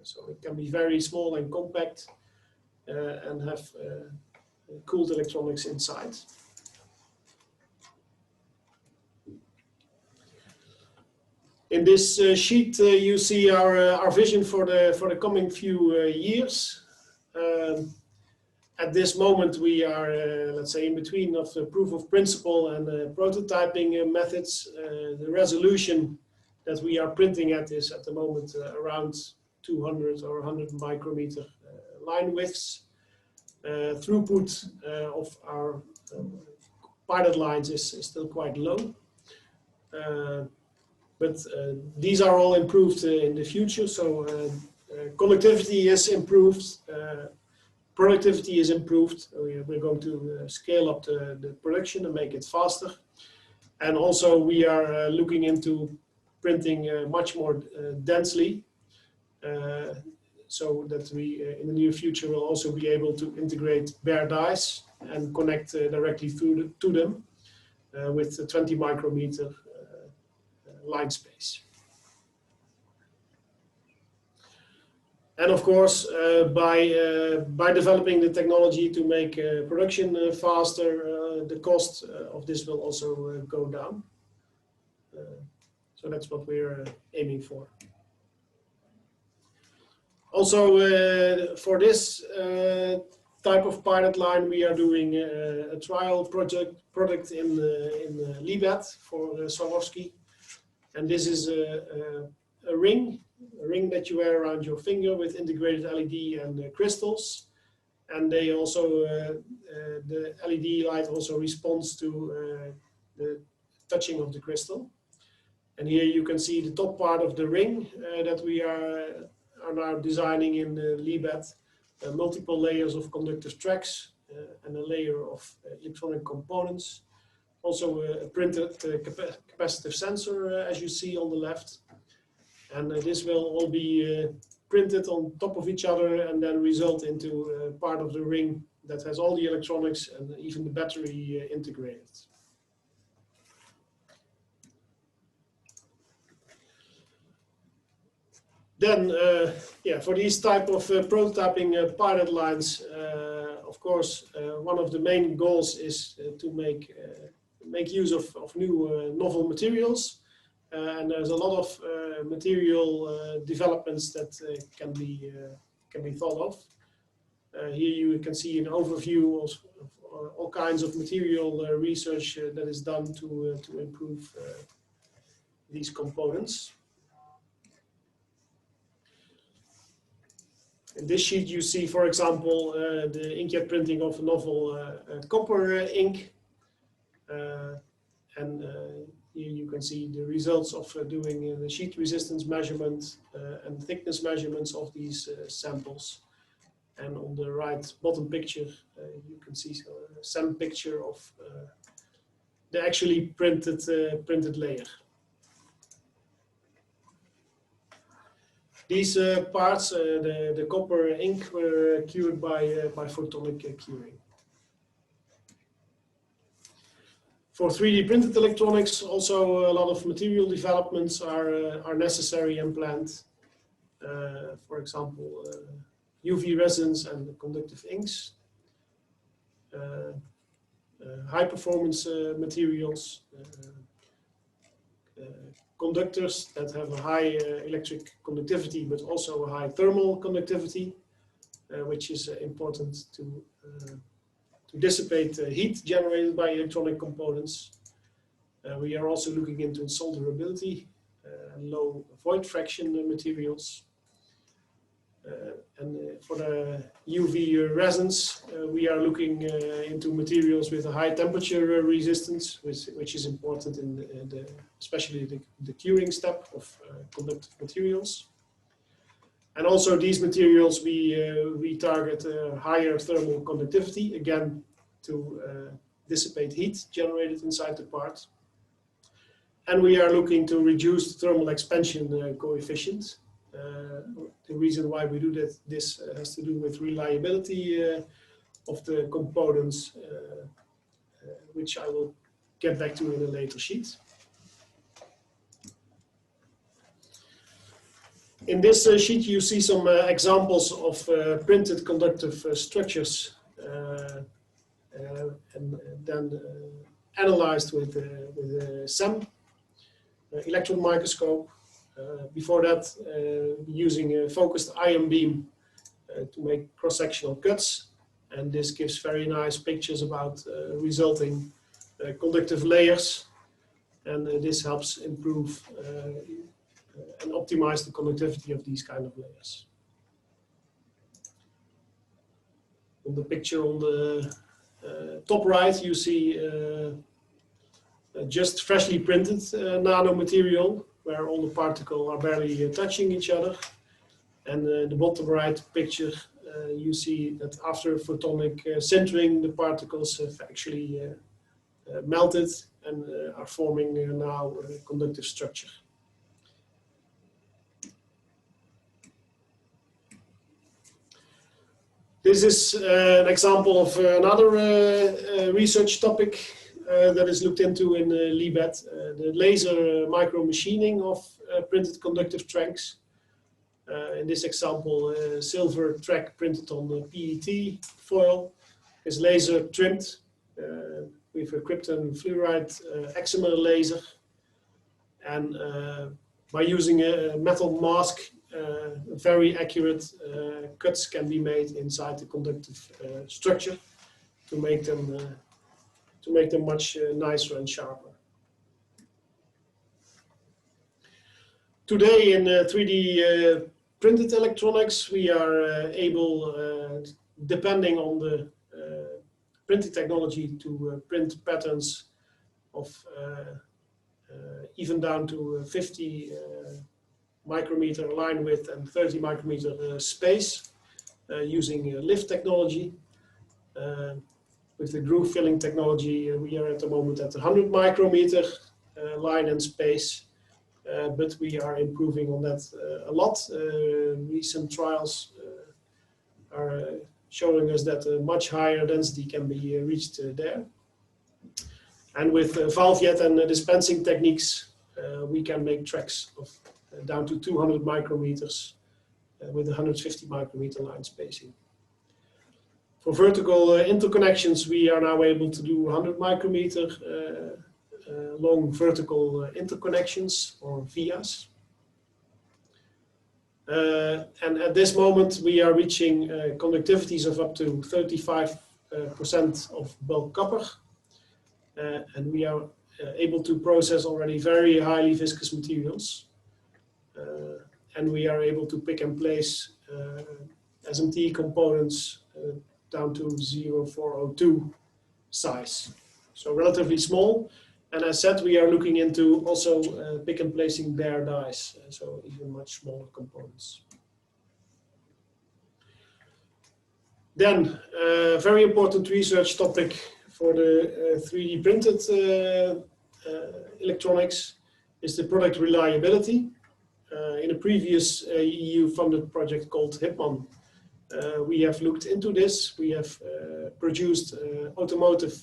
So it can be very small and compact and have cooled electronics inside. In this sheet, you see our vision for the coming few years. At this moment, we are, let's say, in between of the proof of principle and prototyping methods. The resolution that we are printing at is at the moment around 200 or 100 micrometer line widths. Throughput of our pilot lines is still quite low. But these are all improved in the future. So conductivity is improved, productivity is improved. We're going to scale up the production and make it faster. And also we are looking into printing much more densely, so that we in the near future will also be able to integrate bare dies and connect directly to them with a 20 micrometer line space. And of course, by developing the technology to make production faster, the cost of this will also go down. So that's what we're aiming for. Also, for this type of pilot line, we are doing a trial product in LeeBed for Swarovski. And this is a ring that you wear around your finger with integrated LED and crystals. And they also, the LED light also responds to the touching of the crystal. And here you can see the top part of the ring that we are now designing in LeeBed. Multiple layers of conductive tracks and a layer of electronic components. Also a printed capacitive sensor, as you see on the left. And this will all be printed on top of each other and then result into part of the ring that has all the electronics and even the battery integrated. Then, for these type of prototyping pilot lines, of course, one of the main goals is to make use of new novel materials. And there's a lot of material developments that can be thought of. Here you can see an overview of all kinds of material research that is done to improve these components. In this sheet you see, for example, the inkjet printing of a novel copper ink. Here you can see the results of doing the sheet resistance measurement and thickness measurements of these samples. And on the right bottom picture, you can see a SEM picture of the actually printed layer. These parts, the copper ink, were cured by photonic curing. For 3D printed electronics, also a lot of material developments are necessary and planned. For example, UV resins and conductive inks, high performance materials, conductors that have a high electric conductivity but also a high thermal conductivity, which is important to dissipate heat generated by electronic components. We are also looking into solderability and low void fraction materials. And for the UV resins, we are looking into materials with a high temperature resistance, which is important in especially the curing step of conductive materials. And also these materials, we target higher thermal conductivity, again, to dissipate heat generated inside the part. And we are looking to reduce the thermal expansion coefficient. The reason why we do that, this has to do with reliability of the components, which I will get back to in a later sheet. In this sheet, you see some examples of printed conductive structures and then analyzed with a SEM, electron microscope. Before that, using a focused ion beam to make cross-sectional cuts. And this gives very nice pictures about resulting conductive layers. And this helps improve and optimize the conductivity of these kind of layers. On the picture on the top right, you see just freshly printed nanomaterial, where all the particles are barely touching each other. And the bottom right picture, you see that after photonic sintering, the particles have actually melted and are forming now a conductive structure. This is an example of another research topic that is looked into in LeeBed, the laser micro machining of printed conductive tranks. In this example, silver track printed on the PET foil is laser trimmed with a krypton fluoride excimer laser. And by using a metal mask, very accurate cuts can be made inside the conductive structure to make them much nicer and sharper. Today in 3D printed electronics, we are able, depending on the printing technology, to print patterns of even down to 50 micrometer line width and 30 micrometer space using lift technology. With the groove filling technology, we are at the moment at 100 micrometer line and space, but we are improving on that a lot. Recent trials are showing us that a much higher density can be reached there. And with valve jet and dispensing techniques, we can make tracks of down to 200 micrometers with 150 micrometer line spacing. For vertical interconnections, we are now able to do 100 micrometer long vertical interconnections or vias. And at this moment, we are reaching conductivities of up to 35% of bulk copper. And we are able to process already very highly viscous materials. And we are able to pick and place SMT components down to 0.402 size. So relatively small. And as said, we are looking into also pick and placing bare dies, so even much smaller components. Then, very important research topic for the 3D printed electronics is the product reliability. In a previous EU-funded project called HIPMAN, we have looked into this. We have produced an automotive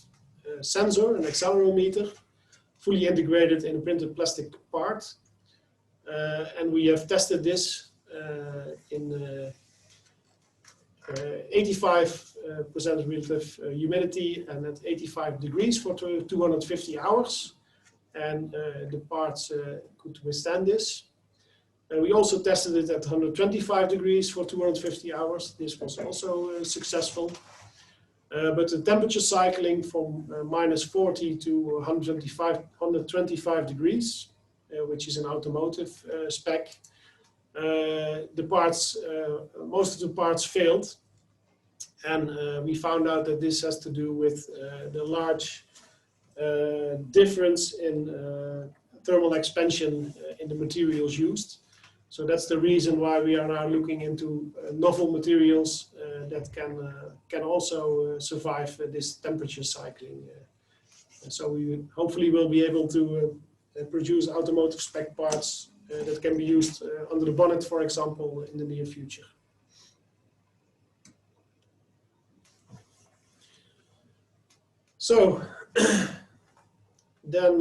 sensor, an accelerometer, fully integrated in a printed plastic part. And we have tested this in 85% relative humidity and at 85 degrees for 250 hours. And the parts could withstand this. We also tested it at 125 degrees for 250 hours. This was also successful. But the temperature cycling from minus 40 to 125 degrees, which is an automotive spec, the parts, most of the parts failed. And we found out that this has to do with the large difference in thermal expansion in the materials used. So that's the reason why we are now looking into novel materials that can also survive this temperature cycling. So we hopefully will be able to produce automotive spec parts that can be used under the bonnet, for example, in the near future. So then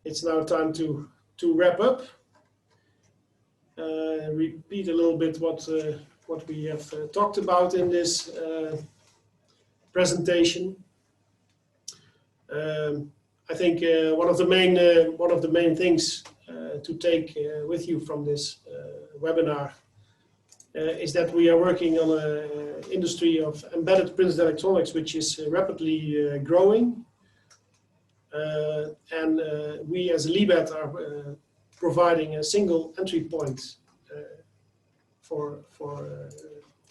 it's now time to wrap up. Repeat a little bit what we have talked about in this presentation. I think one of the main things to take with you from this webinar is that we are working on an industry of embedded printed electronics, which is rapidly growing. And we as LeeBed are providing a single entry point for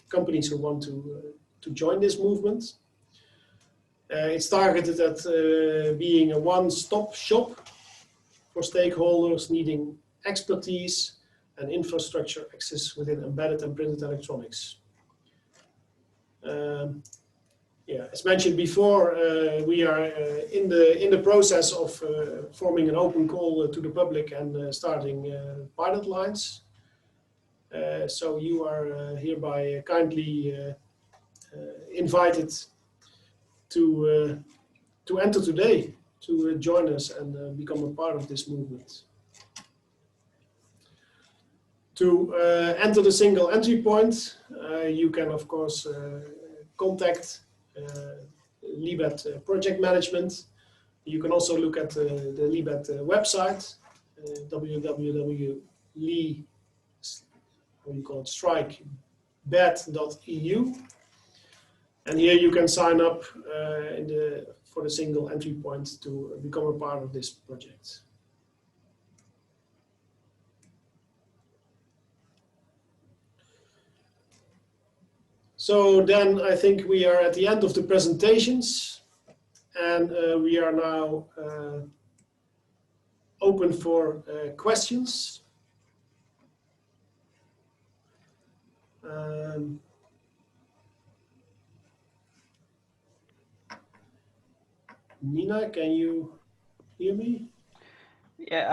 companies who want to join this movement. It's targeted at being a one-stop shop for stakeholders needing expertise and infrastructure access within embedded and printed electronics. Yeah, as mentioned before, we are in the process of forming an open call to the public and starting pilot lines. So you are hereby kindly invited to enter today, to join us and become a part of this movement. To enter the single entry point, you can of course contact LeeBed Project Management. You can also look at the LeeBed website, www.strikebed.eu. And here you can sign up for the single entry point to become a part of this project. So then I think we are at the end of the presentations, and we are now open for questions. Nina, can you hear me? Yeah,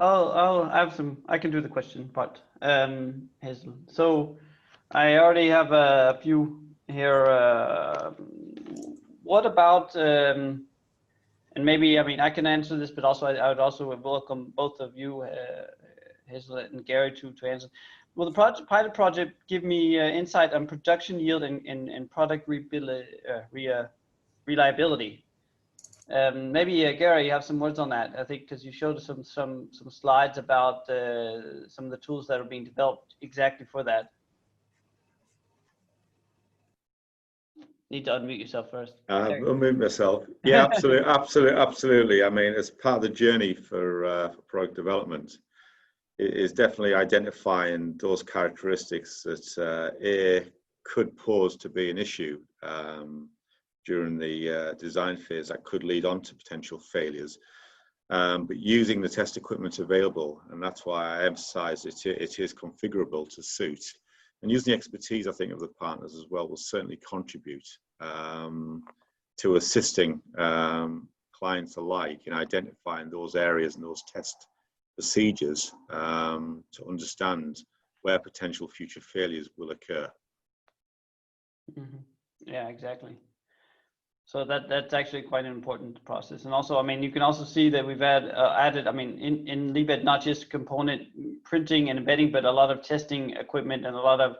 I'll have some. I can do the question part. Hazel. So I already have a few here. What about and maybe, I mean, I can answer this, but also I would also welcome both of you, Hazel and Gary, to answer. Will the pilot project give me insight on production yield and product reliability? Maybe Gary, you have some words on that. I think because you showed some slides about some of the tools that are being developed exactly for that. Need to unmute yourself first. Unmute myself. Yeah, absolutely. I mean, as part of the journey for product development, it is definitely identifying those characteristics that could pose to be an issue during the design phase that could lead on to potential failures. But using the test equipment available, and that's why I emphasize it is configurable to suit. And using the expertise, I think, of the partners as well will certainly contribute to assisting clients alike in identifying those areas and those test procedures to understand where potential future failures will occur. Mm-hmm. Yeah, exactly. So that's actually quite an important process. And also, I mean, you can also see that we've added, I mean, in LeeBed, not just component printing and embedding, but a lot of testing equipment and a lot of,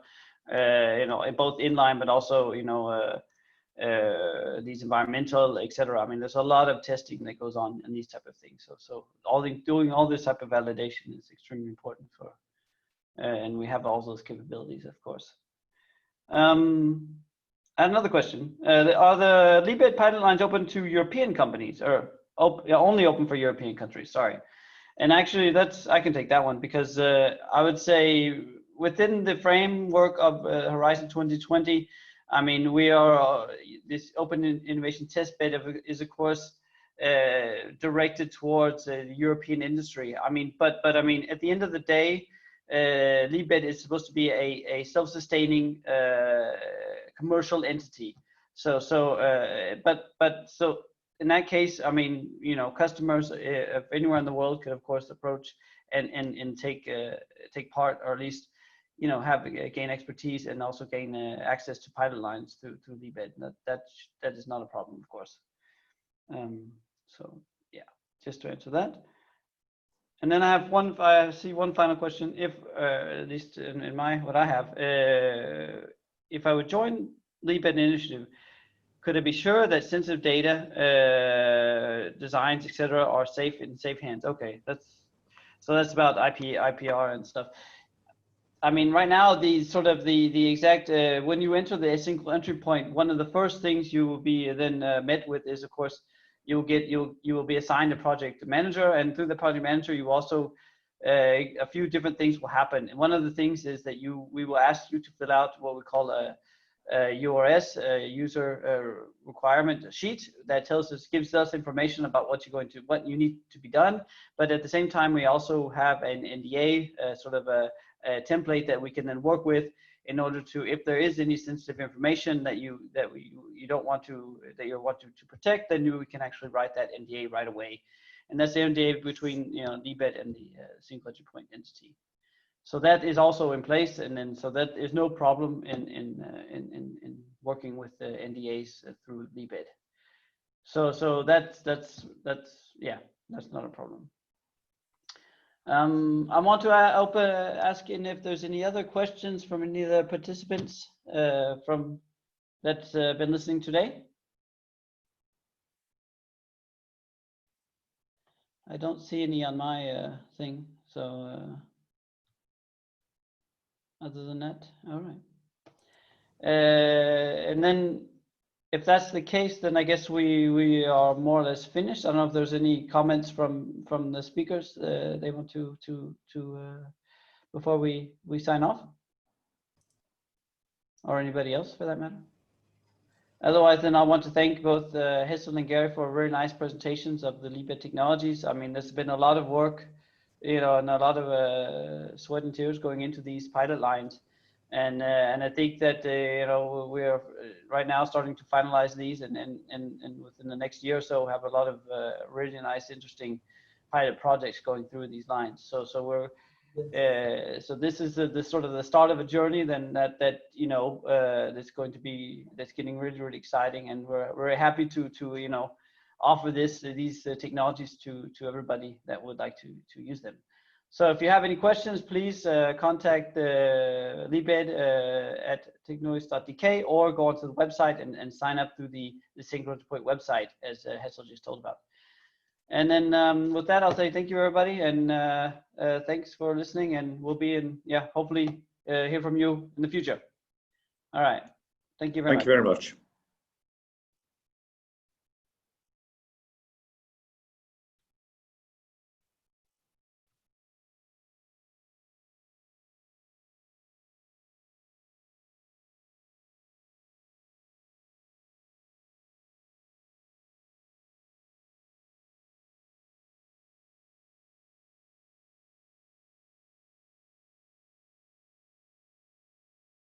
both inline, but also, these environmental, etc. I mean, there's a lot of testing that goes on in these type of things. So doing all this type of validation is extremely important for, and we have all those capabilities, of course. Another question, are the LeeBed pilot lines open to European companies or only open for European countries? Sorry. And actually I can take that one because I would say within the framework of Horizon 2020, I mean, we are, this Open Innovation Testbed is of course directed towards the European industry. I mean, but I mean, at the end of the day, LeeBed is supposed to be a self-sustaining commercial entity. So in that case, I mean, you know, customers of anywhere in the world could of course approach and take part, or at least, you know, gain expertise and also gain access to pilot lines through LeeBed. That is not a problem, of course. So yeah, just to answer that. And then I see one final question. If at least in what I have, if I would join LeeBed initiative, could I be sure that sensitive data, designs, etc., are safe in safe hands? Okay, that's about IPR and stuff. I mean, right now, the exact when you enter the single entry point, one of the first things you will be then met with is, of course, you will be assigned a project manager, and through the project manager, you also a few different things will happen. And one of the things is that we will ask you to fill out what we call a URS, user requirement sheet that gives us information about what you need to be done. But at the same time, we also have an NDA, sort of a template that we can then work with in order to, if there is any sensitive information that you want to protect, then we can actually write that NDA right away. And that's the NDA between, you know, LeeBed and the single entry point entity. So that is also in place, and then so that is no problem in working with the NDAs through LeeBed. So that's yeah, that's not a problem. I want to ask if there's any other questions from any of the participants that's been listening today. I don't see any on my thing, so other than that, all right. And then if that's the case, then I guess we are more or less finished. I don't know if there's any comments from the speakers they want to before we sign off, or anybody else for that matter. Otherwise, then I want to thank both Hessel and Gary for very nice presentations of the LeeBed technologies. I mean, there's been a lot of work, you know, and a lot of sweat and tears going into these pilot lines. And I think that you know, we are right now starting to finalize these, and within the next year or so have a lot of really nice, interesting pilot projects going through these lines. So we're so this is the sort of the start of a journey then that you know that's getting really exciting, and we're very happy to you know offer these technologies to everybody that would like to use them. So if you have any questions, please contact LeeBed at technois.dk, or go onto the website and sign up through the single entry point website, as Hessel just told about. And then with that, I'll say thank you, everybody, and thanks for listening, and we'll be hopefully hear from you in the future. All right. Thank you very much. Thank you very much.